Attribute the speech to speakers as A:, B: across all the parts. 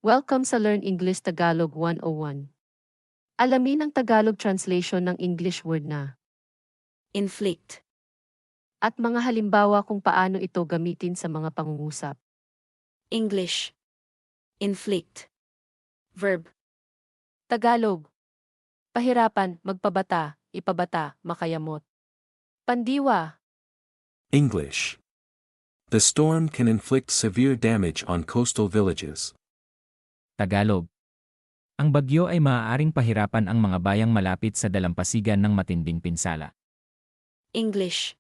A: Welcome sa Learn English-Tagalog 101. Alamin ang Tagalog translation ng English word na
B: Inflict.
A: at mga halimbawa kung paano ito gamitin sa mga pangungusap.
B: English. Inflict. Verb.
A: Tagalog. Pahirapan, magpabata, ipabata, makayamot. Pandiwa.
C: English. The storm can inflict severe damage on coastal villages.
D: Tagalog. Ang bagyo ay maaaring pahirapan ang mga bayang malapit sa dalampasigan ng matinding pinsala.
B: English.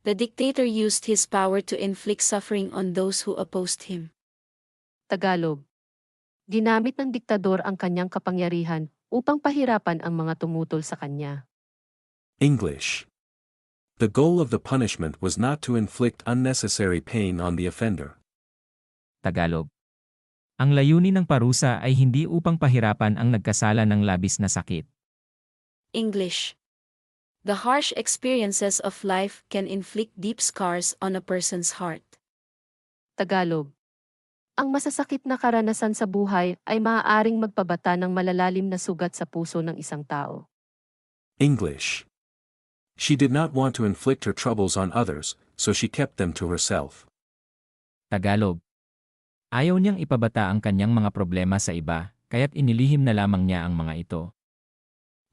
B: The dictator used his power to inflict suffering on those who opposed him.
A: Tagalog. Ginamit ng diktador ang kanyang kapangyarihan upang pahirapan ang mga tumutol sa kanya.
C: English. The goal of the punishment was not to inflict unnecessary pain on the offender.
D: Tagalog. Ang layunin ng parusa ay hindi upang pahirapan ang nagkasala ng labis na sakit.
B: English. The harsh experiences of life can inflict deep scars on a person's heart.
A: Tagalog. Ang masasakit na karanasan sa buhay ay maaaring magpabata ng malalalim na sugat sa puso ng isang tao.
C: English. She did not want to inflict her troubles on others, so she kept them to herself.
D: Tagalog. Ayaw niyang ipabata ang kanyang mga problema sa iba, kaya't inilihim na lamang niya ang mga ito.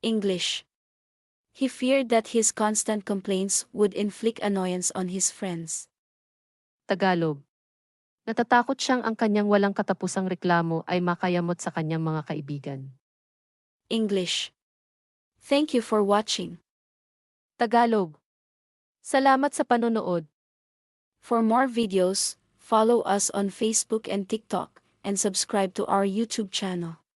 B: English. He feared that his constant complaints would inflict annoyance on his friends.
A: Tagalog. Natatakot siyang ang kanyang walang katapusang reklamo ay makayamot sa kanyang mga kaibigan.
B: English. Thank you for watching.
A: Tagalog. Salamat sa panonood.
B: For more videos, follow us on Facebook and TikTok, and subscribe to our YouTube channel.